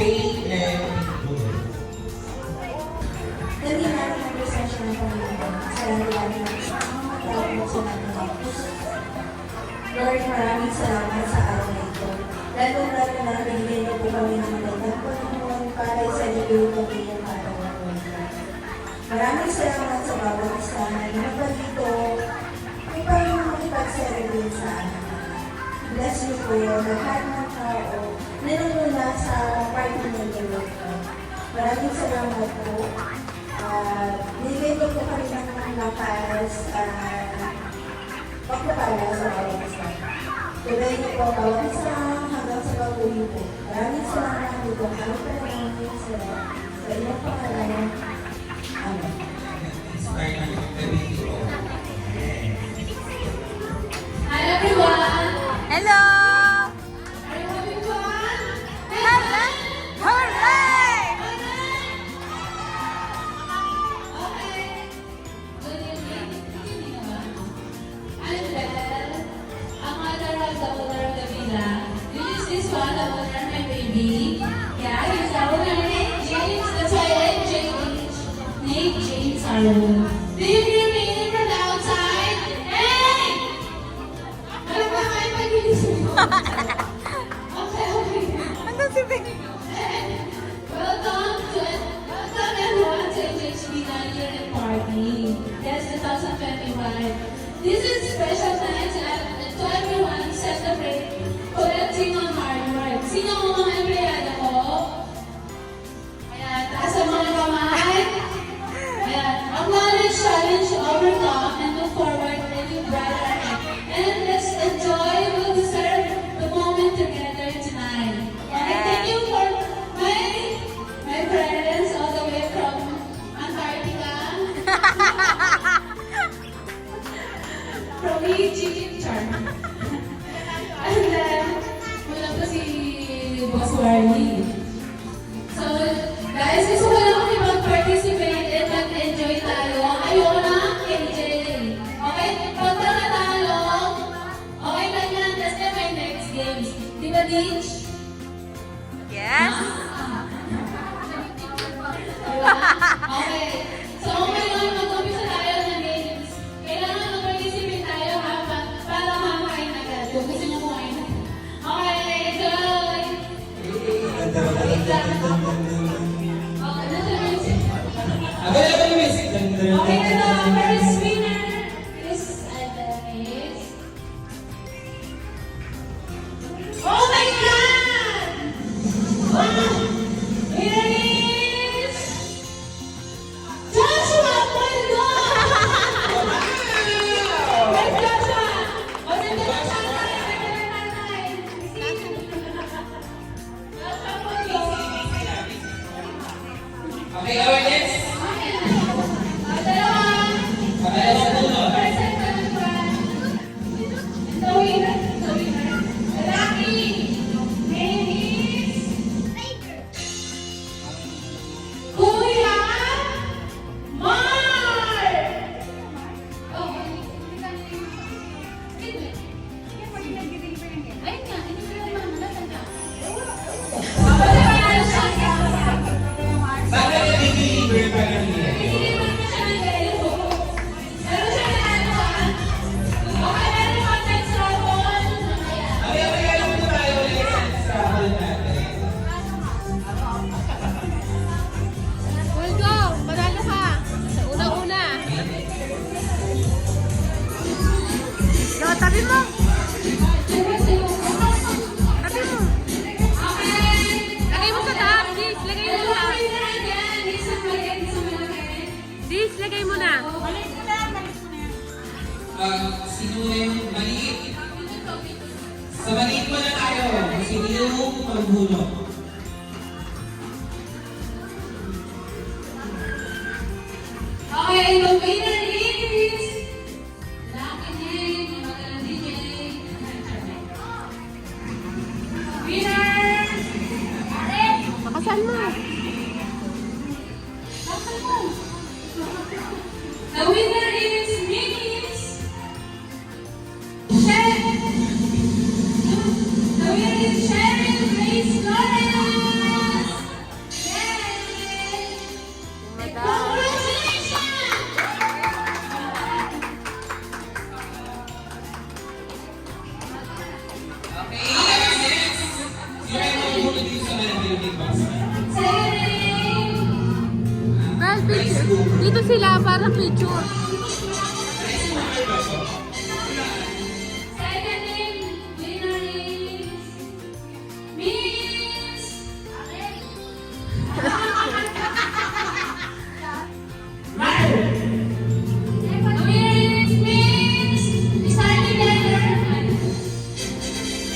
Faith and Google. Hindi namin nag-research ng Panginoon. Salamat sa mga sa natin. Lord, maraming salamat sa araw na ito. Lalo-lalo na binigyan niyo po kami ng magandang Panginoon para i-celebrate ko ngayong araw na po. Maraming salamat sa bawat isa na inupa dito upang makipag-celebrate sa amin. Bless niyo po lahat ng tao na nanula sa party ng Lord. Maraming salamat po. Binigyan niyo po kami ng lakas pagpapala sa bawat isa. Tuloy niyo po bawat isa hanggang sa pag-uwi po. Maraming salamat po. Kami pa namin sa inyong pangalan. Amen. Inspired na yung everything po. Hi everyone! Hello! Are you having fun? Hooray! Okay. Good evening. I'm Belle. Ang mother of the owner of the villa. This is this one, the owner, my baby. Yeah, he's the owner, Nate James. That's why I like Nate James Arrow. Do you hear me from the outside? Hey! Alam mo kayo mag-iisip mo? Okay, okay. Ano si Ben? Welcome everyone to HHB 9-year party. Yes, 2025. This is special night to everyone celebrate collecting on hard work. Sino ang mga empleyado ko? Ayan, taas ang mga kamay. Ayan, acknowledge, challenge, overcome, and look forward to a new brighter ahead. And let's enjoy, we'll deserve the moment together tonight. Okay, thank you for my friends all the way from Antarctica. From Egypt, Char. And then, wala po si Boss Warley. So, guys, gusto ko lang makipag-participate and mag-enjoy tayo. Ayoko na, KJ. Okay? Pag nakatalo, okay lang yan. That's na my next games. Di ba, Ditch? Yes? Diba? Okay. So, ngayon, mag-umpisa tayo ng games. Kailangan mag-participate tayo ha, para makakain agad. Kung gusto nyo kumain. Okay, enjoy! Wait lang. Okay, nasa music. Available yung music. Okay, ito. First winner is Adonis. Oh my God! Wow! Winner is Joshua Paldo! Hey, Joshua! O, nandun na siya. Nandun na nanay. Joshua Paldo. Okay, our next. Dalawa. Available po. First and second one. And the winner. Lucky. Name is Kuya Mar! Oh. Ayun nga, hindi ko yung mama. Nasaan ka? Papalaman siya. Bakit nag-deliver pa kanina? Hindi mo na siya ng ganito. Meron siya ng ano ah. Okay, meron ka next robot. Ayan. Available po tayo ulit sa travel natin. We'll go! Manalo ka! Sa unang-una! No, tabi mo! Tabi mo! Lagay mo sa taas, Dis! Lagay mo sa taas! Dis, lagay mo na! Sino yung maliit? Sa maliit mo na tayo. Sino yung maghulog? Okay, the winner is Lucky Name, Magalang DJ. Winner! Makasan mo! The winner is Minis. The winner is Cheryl Grace Lawrence. Rice cooker. Dito sila para picture. Rice cooker ba to? Second name, winner is Miss.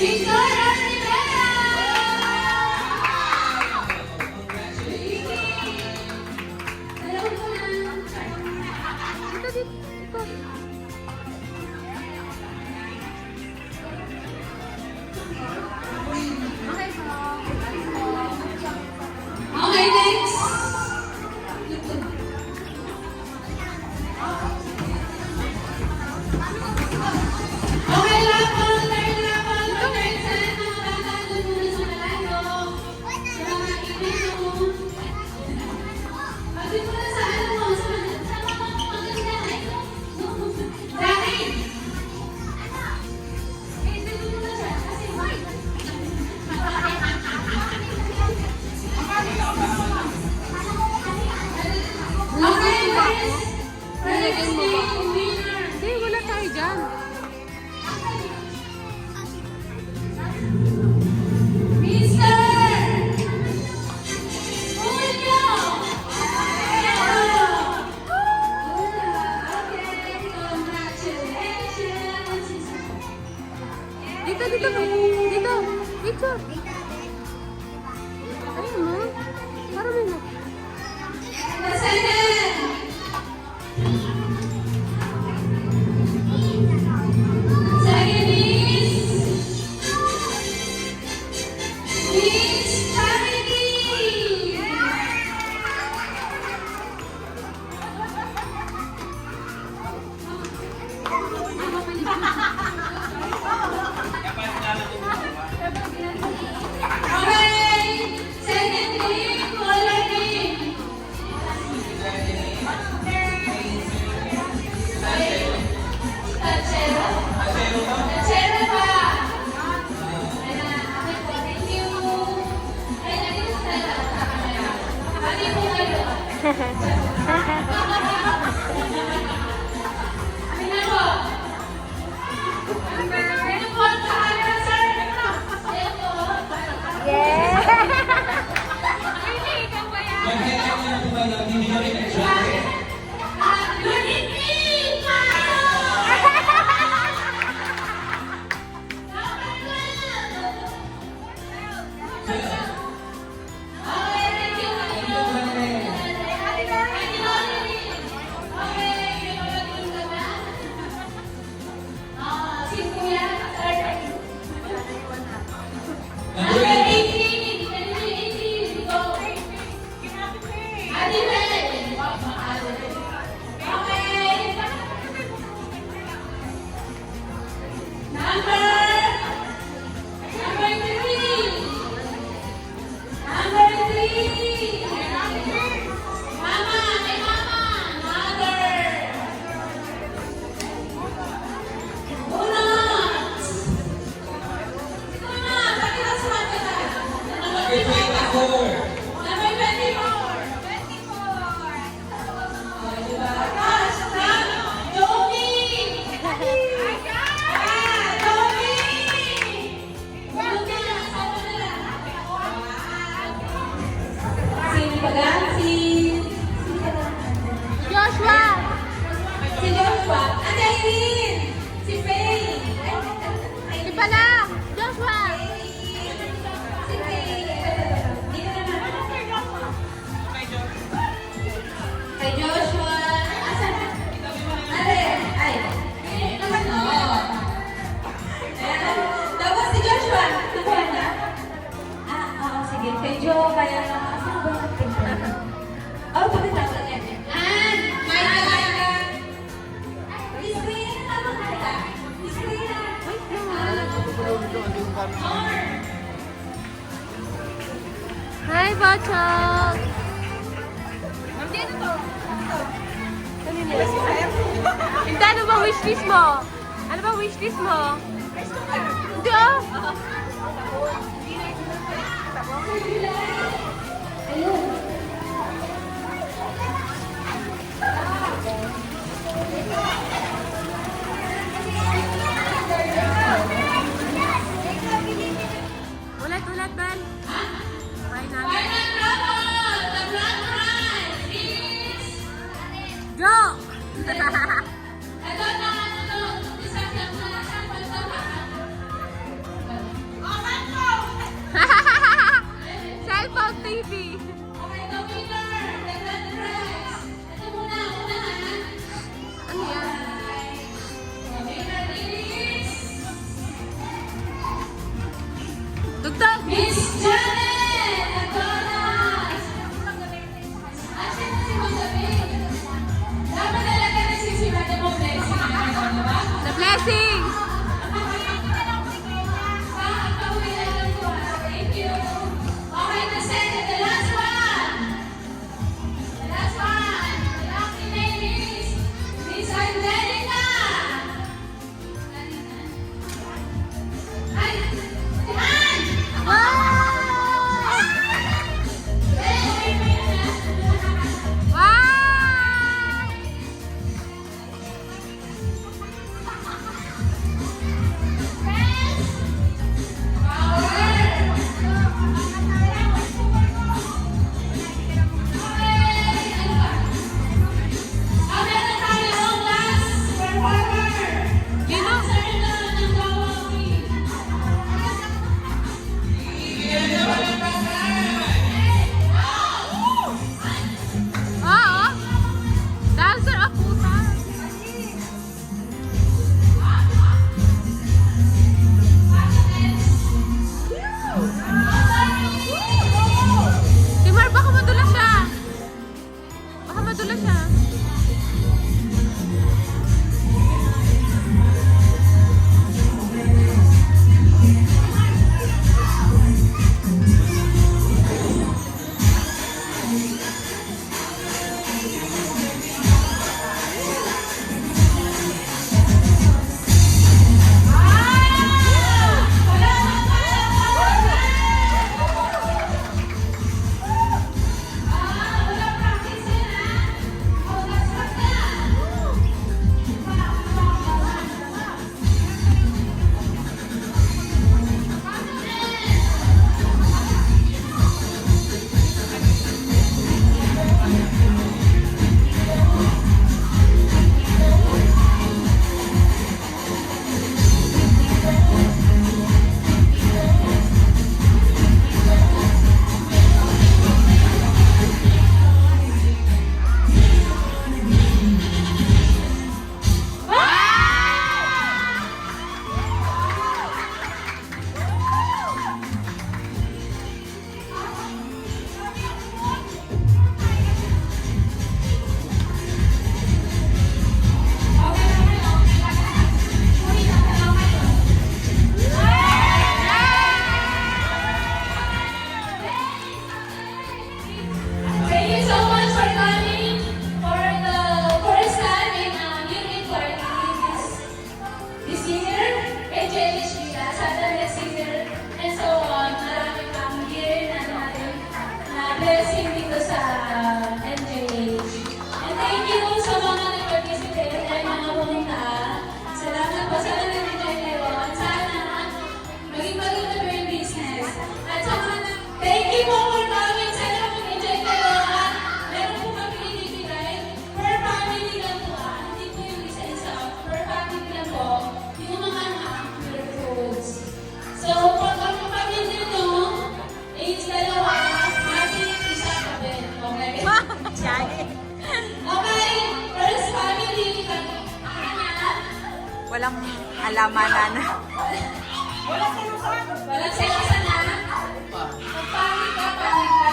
Dito, dito. Okay, next. Okay, lapon, turn, lapon, turn. Sana mga bata doon muna sa malayo. Sa mga ibig mo. Pati mo na sa ano mo, sa mga maganda. Dahil. Eh, dito mo na siya. Kasi white. Okay, guys. First name, winner. Hindi, wala tayo dyan. Mister Julio. Okay, congratulations. Dito, dito. Dito. Picture. Ayun mo. Parang may look. The second. Second is Miss Charity. Okay, second name, caller name. Tachero? Tachero ba? Ayan, okay po, thank you. Ay, nandito sa camera. Pati po kayo. Amin na po. Amin po sa camera, sir. Ayan po. Ay, ikaw ba yan? Mag-hello na po ba yung hindi kami nag-jacket? Number 18. Number 24. Number 24. 24. Diba? Gosh, Joey! Joey! Sino ba yan? Joshua! Si Joshua. Ate Irene! Si Faye! Di ba lang? Joshua! Si Faye! Dito naman. Kay Joshua. Asan? Ate! Ay! Oo. Ayan. Tapos si Joshua. Nakuha na? Oo, sige. Kay Joe, kaya saan ba? Oh, pakita ko yan. May talaga. Display na tama ka. Display na. Hi, Bachok! Hindi, ano ba wishlist mo? Ano ba wishlist mo? Hindi, oh! Ayun. blessing dito sa NJH. And thank you sa mga nag-participate at mga pumunta. Salamat po sa mga nag-enjoy kayo. At sana maging maganda po yung business. At sa mga thank you po for coming. Sana mag-enjoy kayo. At meron po kami ibibigay. Per family lang po hindi po yung isa-isa. Per family lang po. Yung mga pure foods. So, pag ang pamilya nyo, age dalawa, mati, isa pa din. Okay? Okay, first family, anak. Walang alamanan. Walang salusan na. Pag pangit ka, pangit ka.